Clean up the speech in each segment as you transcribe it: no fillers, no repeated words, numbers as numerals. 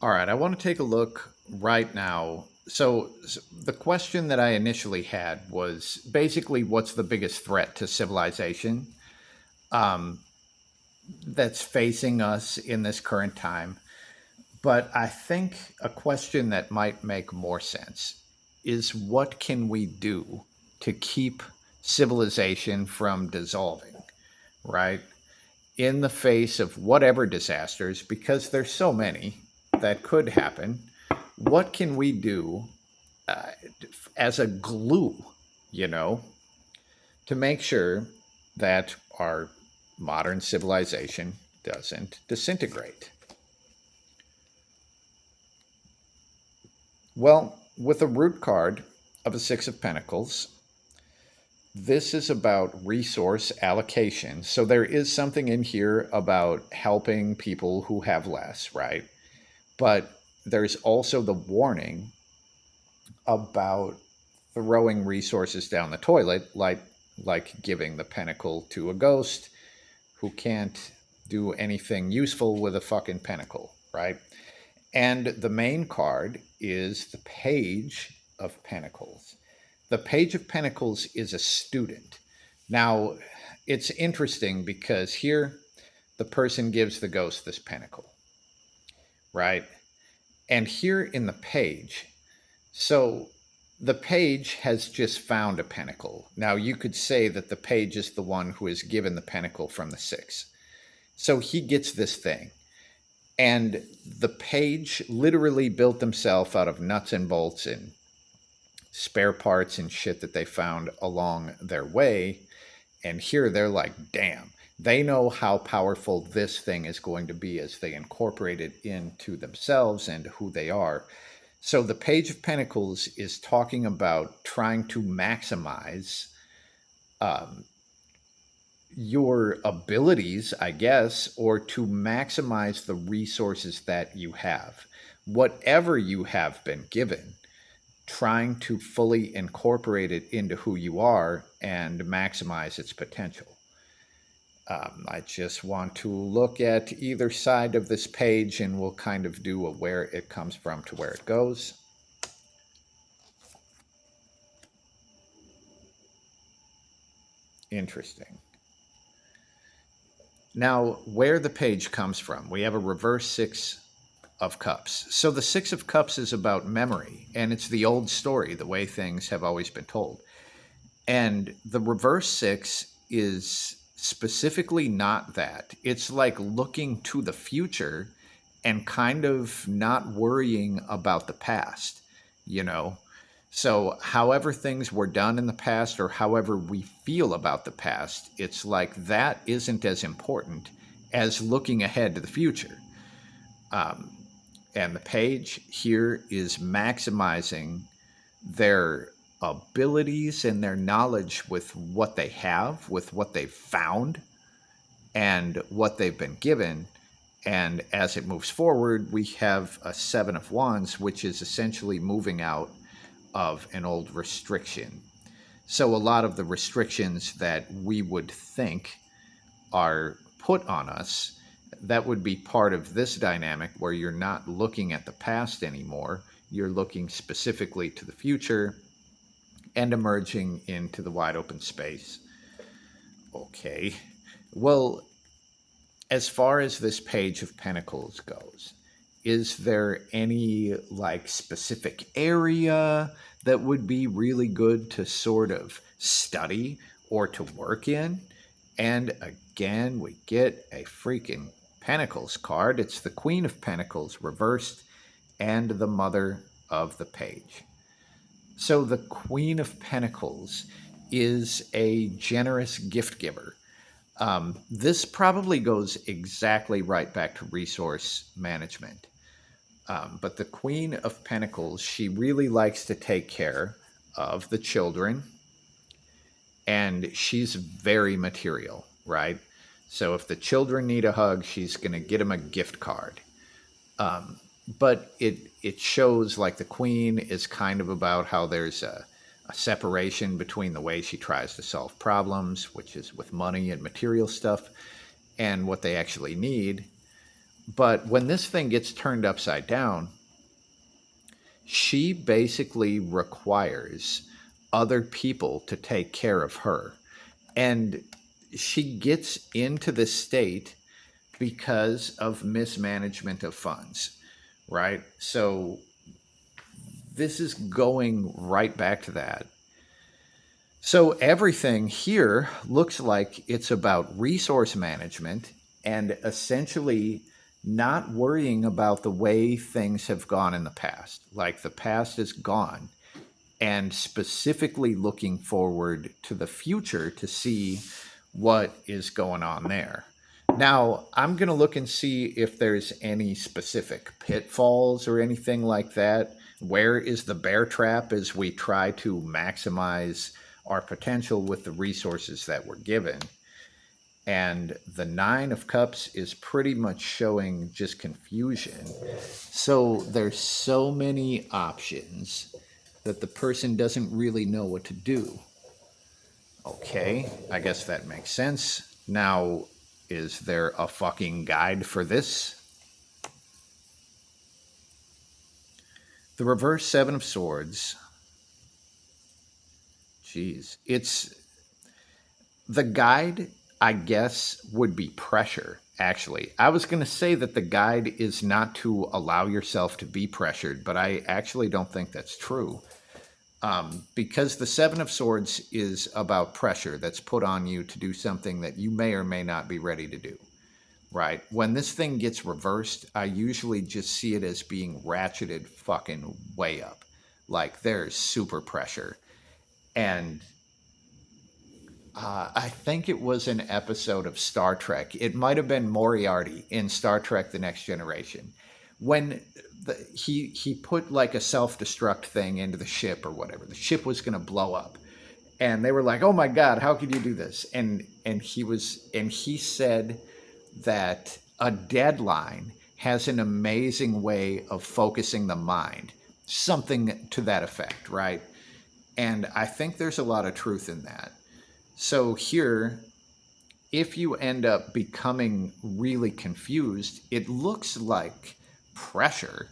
All right, I want to take a look right now. So, the question that I initially had was basically what's the biggest threat to civilization um, that's facing us in this current time? But I think a question that might make more sense is what can we do to keep civilization from dissolving, right? In the face of whatever disasters, because there's so many that could happen, what can we do uh, as a glue, you know, to make sure that our modern civilization doesn't disintegrate? Well, with a root card of a Six of Pentacles, this is about resource allocation. So there is something in here about helping people who have less, right? But there's also the warning about throwing resources down the toilet, like giving the pentacle to a ghost who can't do anything useful with a fucking pentacle, right? And the main card is the Page of Pentacles. The Page of Pentacles is a student. Now, it's interesting because here the person gives the ghost this pentacle, right? And here in the page, so the page has just found a pentacle. Now, you could say that the page is the one who is given the pentacle from the six. So he gets this thing. And the page literally built themselves out of nuts and bolts and spare parts and shit that they found along their way. And here they're like, damn, they know how powerful this thing is going to be as they incorporate it into themselves and who they are. So the Page of Pentacles is talking about trying to maximize um, your abilities, I guess, or to maximize the resources that you have. Whatever you have been given, trying to fully incorporate it into who you are and maximize its potential. I just want to look at either side of this page and we'll kind of do a where it comes from to where it goes. Interesting. Now, where the page comes from, we have a reverse Six of Cups. So the Six of Cups is about memory, and it's the old story, the way things have always been told. And the reverse six is specifically not that. It's like looking to the future and kind of not worrying about the past, you know? So, however things were done in the past or however we feel about the past, it's like that isn't as important as looking ahead to the future. Um, and the page here is maximizing their abilities and their knowledge with what they have, with what they've found, and what they've been given. And as it moves forward, we have a Seven of Wands, which is essentially moving out of an old restriction. So, a lot of the restrictions that we would think are put on us, that would be part of this dynamic where you're not looking at the past anymore. You're looking specifically to the future and emerging into the wide open space. Okay. Well, as far as this Page of Pentacles goes, is there any like specific area that would be really good to sort of study or to work in? And again, we get a freaking Pentacles card. It's the Queen of Pentacles reversed and the Mother of the Page. So the Queen of Pentacles is a generous gift giver. This probably goes exactly right back to resource management. But the Queen of Pentacles, she really likes to take care of the children, and she's very material, right? So if the children need a hug, she's going to get them a gift card. Um, but it shows like the queen is kind of about how there's a separation between the way she tries to solve problems, which is with money and material stuff, and what they actually need. But when this thing gets turned upside down, she basically requires other people to take care of her. And she gets into this state because of mismanagement of funds, right? So this is going right back to that. So everything here looks like it's about resource management and essentially not worrying about the way things have gone in the past. Like the past is gone, and specifically looking forward to the future to see what is going on there. Now, I'm going to look and see if there's any specific pitfalls or anything like that. Where is the bear trap as we try to maximize our potential with the resources that we're given? And the Nine of Cups is pretty much showing just confusion. So there's so many options that the person doesn't really know what to do. Okay, I guess that makes sense. Now, is there a fucking guide for this? The reverse Seven of Swords. Jeez. It's the guide, I guess, would be pressure, actually. I was going to say that the guide is not to allow yourself to be pressured, but I actually don't think that's true. Because the Seven of Swords is about pressure that's put on you to do something that you may or may not be ready to do, right? When this thing gets reversed, I usually just see it as being ratcheted fucking way up. Like there's super pressure. And I think it was an episode of Star Trek. It might have been Moriarty in Star Trek: The Next Generation, when he put like a self-destruct thing into the ship or whatever. The ship was going to blow up, and they were like, "Oh my God, how could you do this?" And he said that a deadline has an amazing way of focusing the mind, something to that effect, right? And I think there's a lot of truth in that. So here, if you end up becoming really confused, it looks like pressure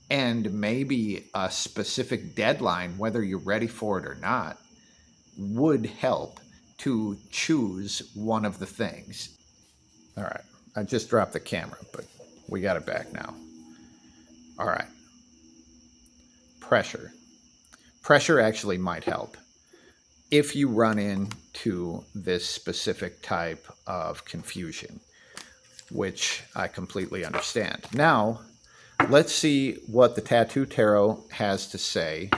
and maybe a specific deadline, whether you're ready for it or not, would help to choose one of the things. All right, I just dropped the camera, but we got it back now. All right, pressure. Pressure actually might help if you run into this specific type of confusion, which I completely understand. Now, let's see what the Tattoo Tarot has to say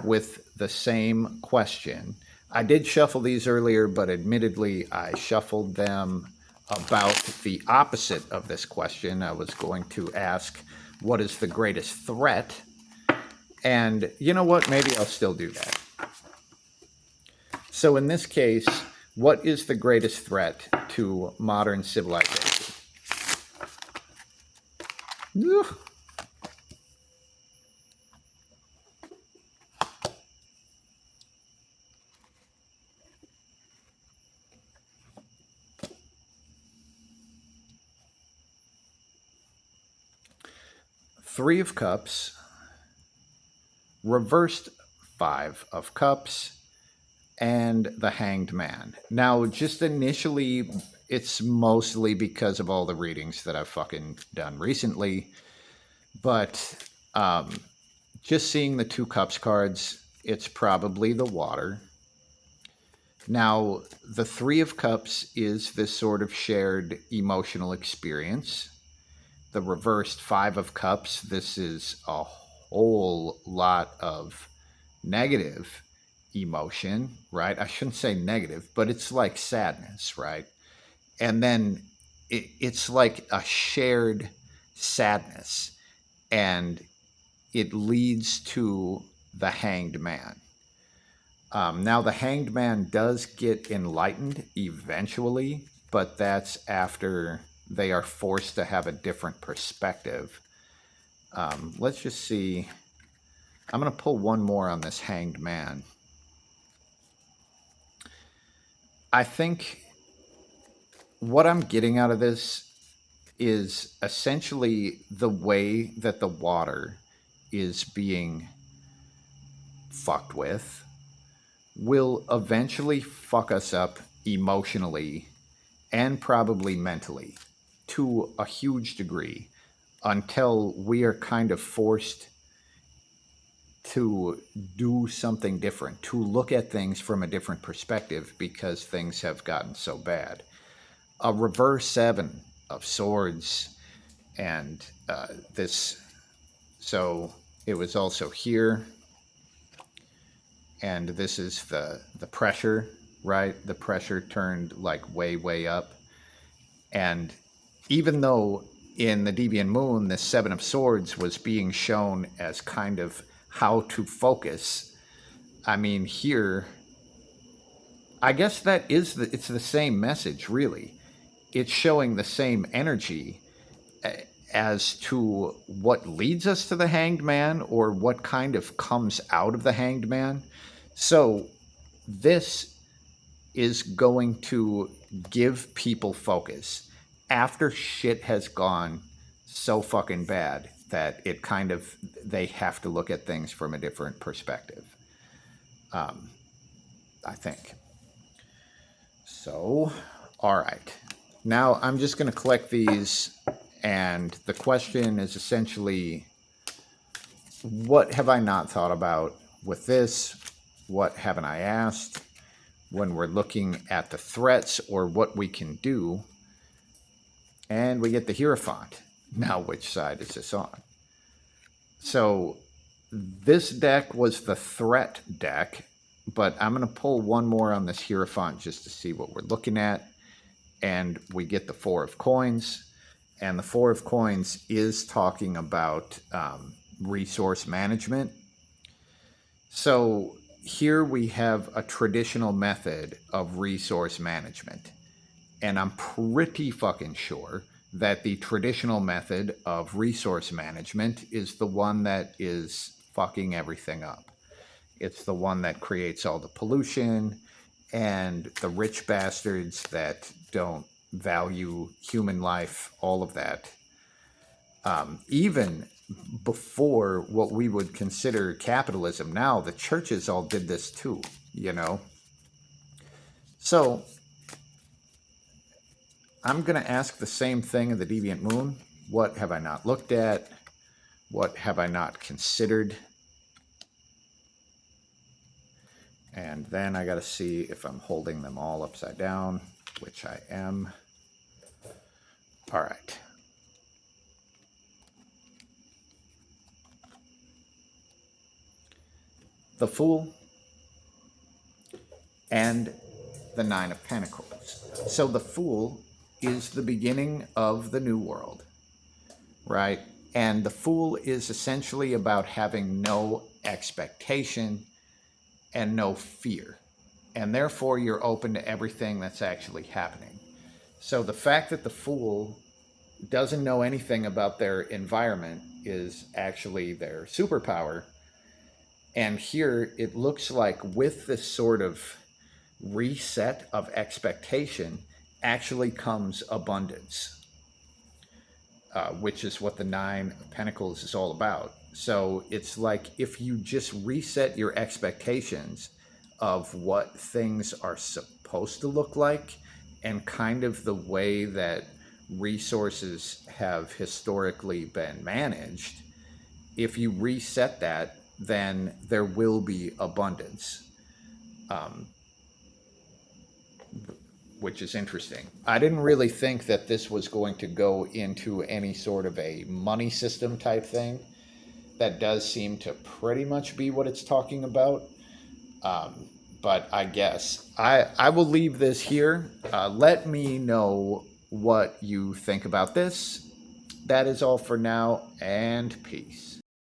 with the same question. I did shuffle these earlier, but admittedly, I shuffled them about the opposite of this question. I was going to ask, what is the greatest threat? And you know what? Maybe I'll still do that. So in this case, what is the greatest threat to modern civilization? Ugh. Three of Cups, reversed Five of Cups, and the Hanged Man. Now, just initially, it's mostly because of all the readings that I've fucking done recently. But just seeing the Two Cups cards, it's probably the water. Now, the Three of Cups is this sort of shared emotional experience. The reversed Five of Cups, this is a whole lot of negative emotion, right? I shouldn't say negative, but it's like sadness, right? And then it's like a shared sadness, and it leads to the Hanged Man. Now, the Hanged Man does get enlightened eventually, but that's after they are forced to have a different perspective. Let's just see. I'm going to pull one more on this Hanged Man. I think what I'm getting out of this is essentially the way that the water is being fucked with will eventually fuck us up emotionally and probably mentally to a huge degree until we are kind of forced to do something different, to look at things from a different perspective because things have gotten so bad. A reverse seven of swords and this, so it was also here, and this is the pressure, right? The pressure turned like way up. And even though in the Deviant Moon, the Seven of Swords was being shown as kind of how to focus, I mean, here, I guess that is it's the same message, really. It's showing the same energy as to what leads us to the Hanged Man or what kind of comes out of the Hanged Man. So this is going to give people focus after shit has gone so fucking bad that it kind of, they have to look at things from a different perspective. I think. So, all right. Now I'm just going to collect these, and the question is essentially, what have I not thought about with this? What haven't I asked? When we're looking at the threats or what we can do. And we get the Hierophant. Now, which side is this on? So this deck was the threat deck, but I'm going to pull one more on this Hierophant just to see what we're looking at. And we get the Four of Coins. And the Four of Coins is talking about resource management. So here we have a traditional method of resource management. And I'm pretty fucking sure that the traditional method of resource management is the one that is fucking everything up. It's the one that creates all the pollution and the rich bastards that don't value human life, all of that. Even before what we would consider capitalism now, the churches all did this too, you know? So I'm going to ask the same thing in the Deviant Moon. What have I not looked at? What have I not considered? And then I got to see if I'm holding them all upside down, which I am. All right. The Fool and the Nine of Pentacles. So the Fool is the beginning of the new world, right? And the Fool is essentially about having no expectation and no fear. And therefore, you're open to everything that's actually happening. So the fact that the Fool doesn't know anything about their environment is actually their superpower. And here it looks like with this sort of reset of expectation actually comes abundance, which is what the Nine of Pentacles is all about. So it's like if you just reset your expectations of what things are supposed to look like and kind of the way that resources have historically been managed, if you reset that, then there will be abundance, which is interesting. I didn't really think that this was going to go into any sort of a money system type thing. That does seem to pretty much be what it's talking about. But I guess I will leave this here. Let me know what you think about this. That is all for now, and peace.